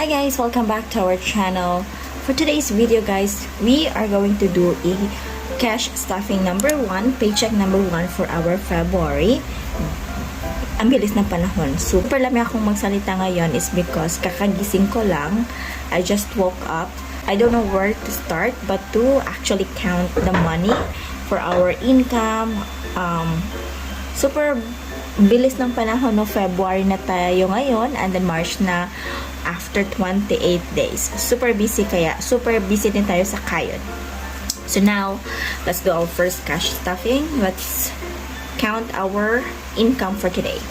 Hi guys, welcome back to our channel. For today's video guys, we are going to do a cash stuffing number 1, paycheck number 1 for our February. Ang bilis ng panahon. Super lamig akong magsalita ngayon is because kakagising ko lang. I just woke up. I don't know where to start but to actually count the money for our income. Super bilis ng panahon, no? February na tayo ngayon and then March na after 28 days. Super busy, kaya super busy din tayo sa kayod. So now, let's do our first cash stuffing. Let's count our income for today.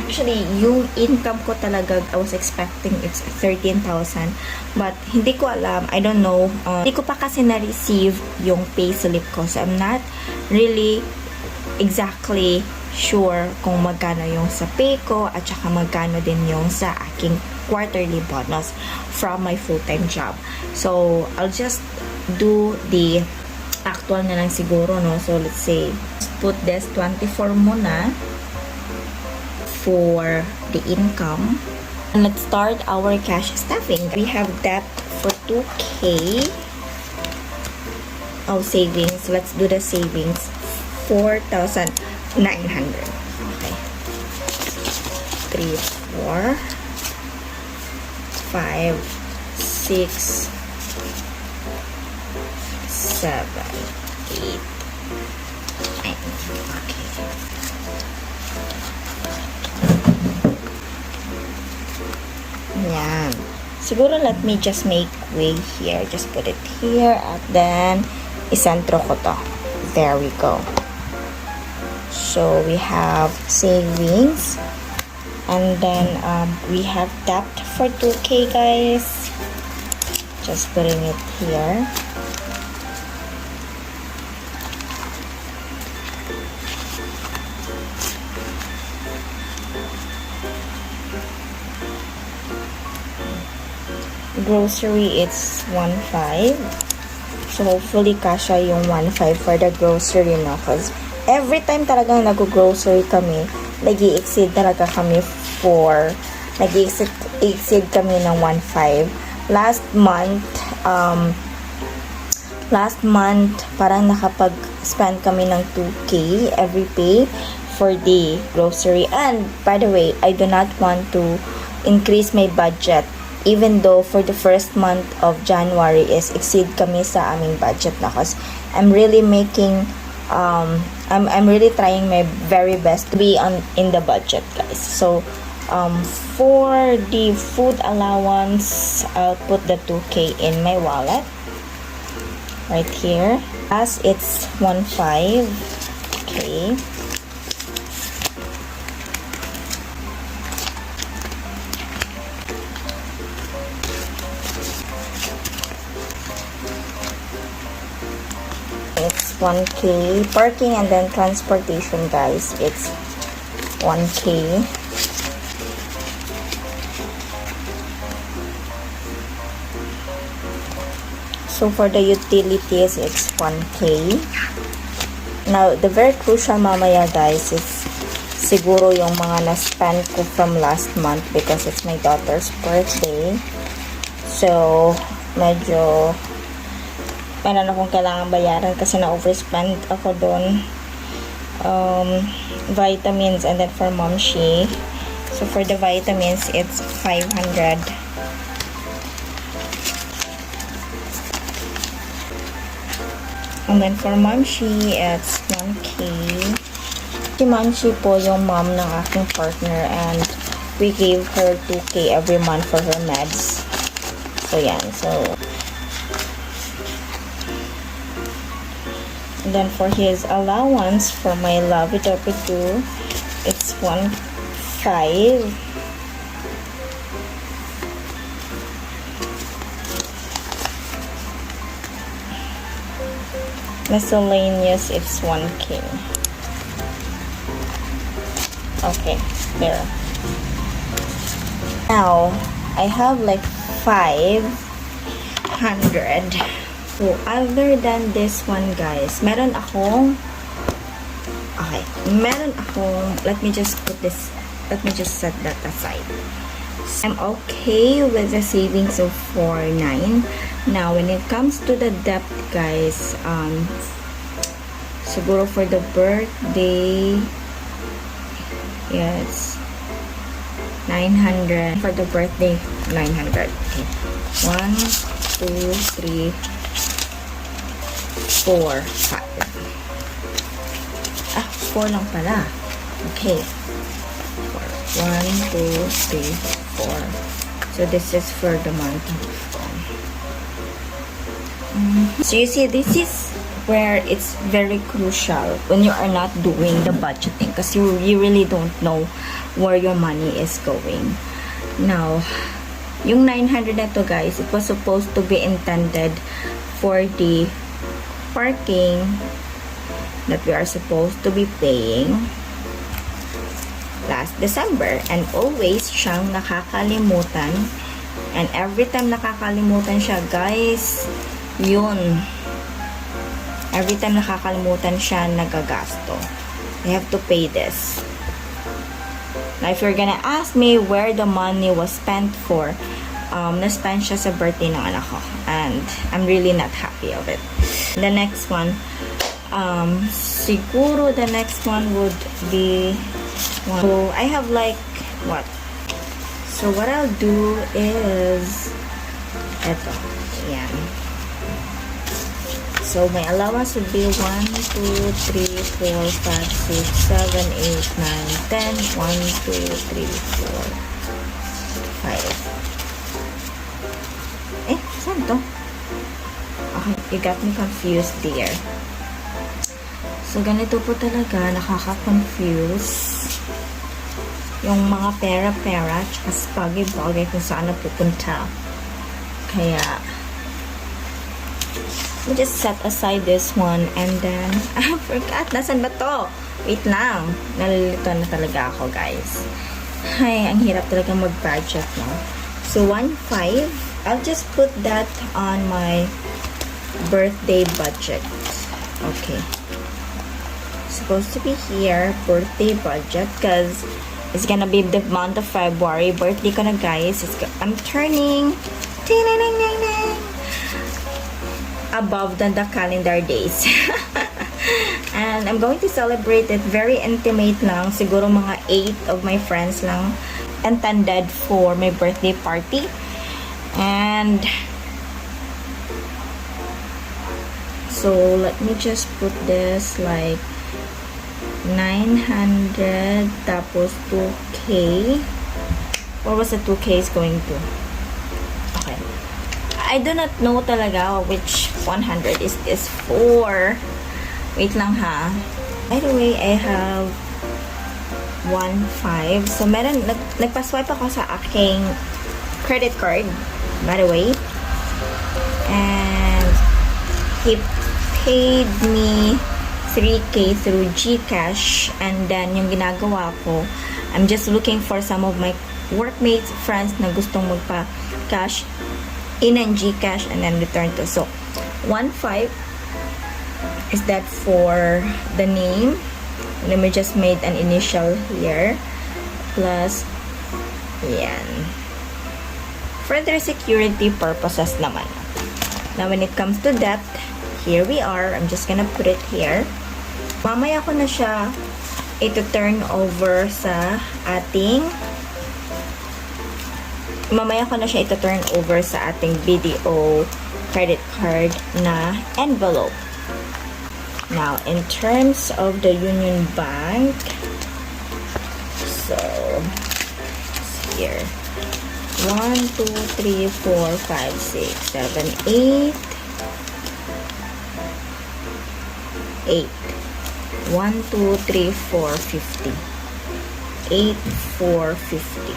Actually, yung income ko talaga, I was expecting it's 13,000. But, hindi ko alam. I don't know. Hindi ko pa kasi na-receive yung pay slip ko. So, I'm not really exactly sure kung magkano yung sa pay ko at saka magkano din yung sa aking quarterly bonus from my full-time job. So, I'll just do the actual na lang siguro, no? So, let's say, put this 24 muna for the income. And let's start our cash stuffing. We have debt for 2K. Oh, savings. Let's do the savings. 4,900. Okay. 3, 4, 5, 6, 7, 8, 9. Okay. Yan. Siguro let me just make way here. Just put it here at then isentro ko to. There we go. So we have savings and then we have debt for 2K guys. Just putting it here. Grocery, it's 1.5. So, hopefully, kasha yung 1.5 for the grocery, no? Because every time talagang nag-grocery kami, nag-i-exceed talaga kami nag-i-exceed kami ng 1.5. Last month, parang nakapag-spend kami ng 2K every pay for the grocery. And, by the way, I do not want to increase my budget. Even though for the first month of January is exceed kami sa aming budget na, kasi I'm really making I'm really trying my very best to be in the budget guys. So for the food allowance, I'll put the 2K in my wallet right here as it's 1.5. Okay. It's 1K. Parking and then transportation, guys. It's 1K. So, for the utilities, it's 1K. Now, the very crucial mamaya, guys, is siguro yung mga na-spend ko from last month because it's my daughter's birthday. So, medyo meron akong kailangan bayaran kasi na-overspend ako doon. Vitamins and then for Momshi. So for the vitamins, it's 500. And then for Momshi, it's 1K. Si Momshi po yung mom ng aking partner and we gave her 2K every month for her meds. So yan. So and then for his allowance for my lovey-dovey too, it's 1.5. Miscellaneous, it's 1K. Okay, there. Now, I have like 500. So, other than this one, guys, meron akong, let me just set that aside. I'm okay with the savings of 4.9. Now, when it comes to the debt, guys, siguro for the birthday, yes, 900. For the birthday, 900. Okay. 1, 2, 3, 4, 5. 4 lang pala. Okay. 4. 1, 2, 3, 4. So, this is for the month of So, you see, this is where it's very crucial when you are not doing the budgeting because you really don't know where your money is going. Now, yung 900 na to, guys, it was supposed to be intended for the parking that we are supposed to be paying last December, and always siyang nakakalimutan, and every time nakakalimutan siya, guys, yun, every time nakakalimutan siya, nagagasto. I have to pay this. Now, if you're gonna ask me where the money was spent for, na-spend siya sa birthday ng anak ko, and I'm really not happy of it. The next one, siguro the next one would be, so I have like, what? So what I'll do is, eto, yan. So my allowance would be 1, 2, 3, 4, 5, 6, 7, 8, 9, 10. 1, 2, 3, 4, 5. Saan to? Okay, you got me confused there. So, ganito po talaga, nakaka-confuse yung mga pera-pera tsaka bagay-bagay kung saan na pupunta. Kaya, we just set aside this one and then, I forgot, nasan ba to? Wait lang, nalilito na talaga ako, guys. Ay, ang hirap talaga mag-budget, no? So, 1.5, I'll just put that on my birthday budget. Okay. Supposed to be here, birthday budget, because it's gonna be the month of February. Birthday ko na, guys. I'm turning above than the calendar days. And I'm going to celebrate it very intimate lang. Siguro mga 8 of my friends lang intended for my birthday party. And so let me just put this like 900 tapos 2K. What was the 2K is going to? Okay. I do not know talaga which 100 is this for. Wait lang ha. By the way, I have 1.5. So, meron, nagpa-swipe ako sa aking credit card, by the way. And he paid me 3K through GCash, and then yung ginagawa ko, I'm just looking for some of my workmates, friends na gustong magpa-cash in and GCash and then return to. So, 1.5 is that for the name, and then we just made an initial here, plus, yan. For their security purposes naman. Now, when it comes to that, here we are. I'm just gonna put it here. Mamaya ko na siya ito turn over sa ating BDO credit card na envelope. Now, in terms of the Union Bank, so here 1, 2, 3, 4, 5, 6, 7, 8. 8. 1, 2, 3, 4, 50. 8, 4, 50.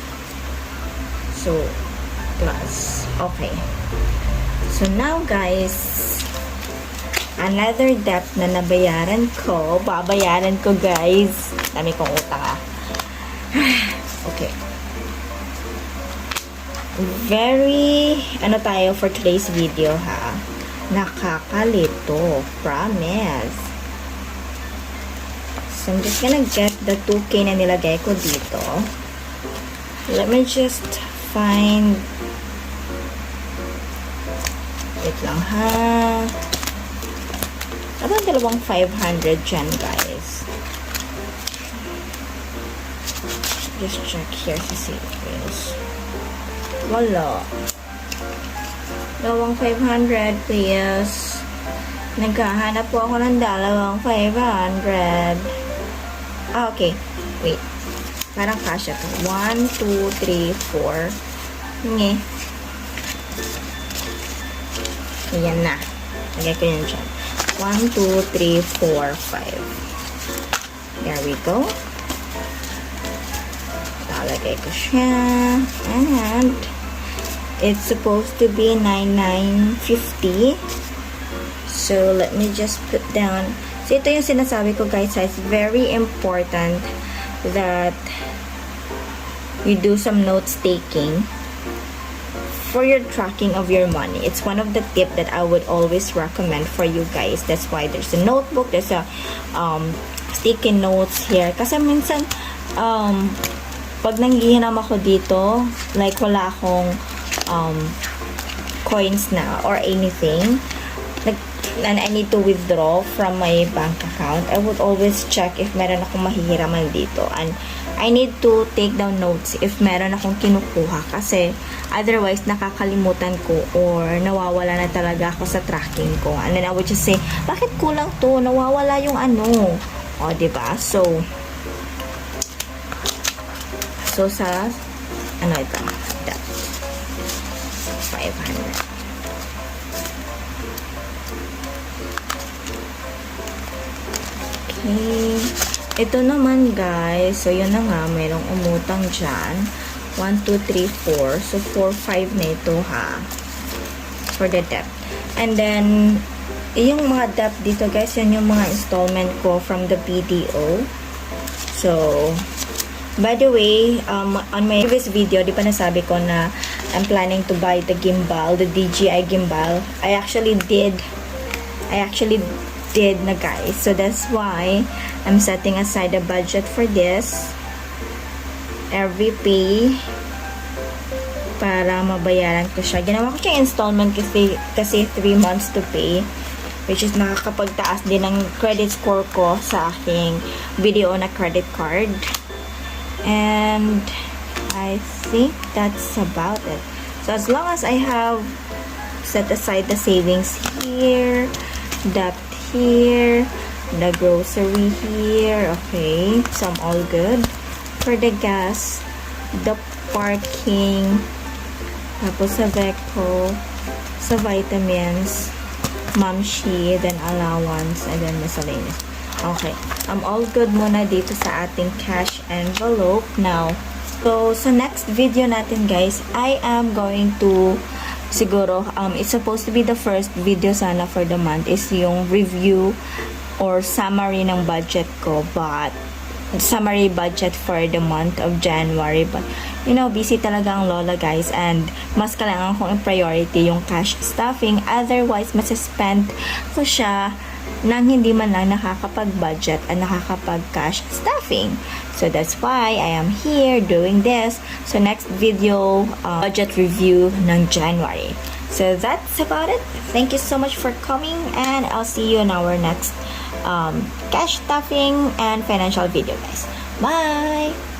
So, plus. Okay. So, now guys, another debt na nabayaran ko. Babayaran ko, guys. Dami kong utang ah. Okay. Very, tayo for today's video, ha? Nakakalito. Promise. So, I'm just gonna get the 2K na nilagay ko dito. Let me just find... Wait lang, ha? Abang dalawang 500 dyan, guys. Just check here sa savings. Wala. Dalawang 500, please. Naghahanap po ako ng dalawang 500. Ah, okay. Wait. Parang kasya to. 1, 2, 3, 4. Nge. Ayan na. Lagay ko yun dyan. 1, 2, 3, 4, 5. There we go. Lagay ko siya. And it's supposed to be 9,950. So, let me just put down. So, ito yung sinasabi ko, guys. It's very important that you do some notes taking for your tracking of your money. It's one of the tips that I would always recommend for you guys. That's why there's a notebook. There's a sticky notes here. Kasi minsan, pag nanghihinam ako dito, like wala akong coins na or anything, like, and I need to withdraw from my bank account, I would always check if meron akong mahihiraman dito. And I need to take down notes if meron akong kinukuha kasi otherwise nakakalimutan ko or nawawala na talaga ako sa tracking ko. And then I would just say, bakit kulang to? Nawawala yung ano. O, diba? So, sa, ito? That. 500. Okay. Ito naman, guys. So, yun na nga. Mayroong umutang dyan. 1, 2, 3, 4. So, 4, 5 na ito, ha? For the debt. And then, yung mga debt dito, guys, yun yung mga installment ko from the BDO. So, by the way, on my previous video, di ba nasabi ko na I'm planning to buy the gimbal, the DJI gimbal. I actually did na, guys. So that's why I'm setting aside a budget for this every pay para mabayaran ko siya. Ginawa ko siya installment kasi 3 months to pay, which is nakakapagtaas din ng credit score ko sa aking video na credit card. And I think that's about it. So as long as I have set aside the savings here, debt here, the grocery here, okay, so I'm all good. For the gas, the parking, tapos sa Vecco, sa vitamins, Mamshi, then allowance, and then miscellaneous. Okay, I'm all good muna dito sa ating cash envelope. Now, so sa next video natin, guys, I am going to, siguro, it's supposed to be the first video sana for the month is yung review or summary ng budget ko, but summary budget for the month of January. But, you know, busy talaga ang lola, guys, and mas kailangan kong priority yung cash stuffing. Otherwise, masispend ko siya nang hindi man lang nakakapag-budget at nakakapag-cash stuffing. So that's why I am here doing this. So next video, budget review ng January. So that's about it. Thank you so much for coming, and I'll see you in our next cash stuffing and financial video, guys. Bye!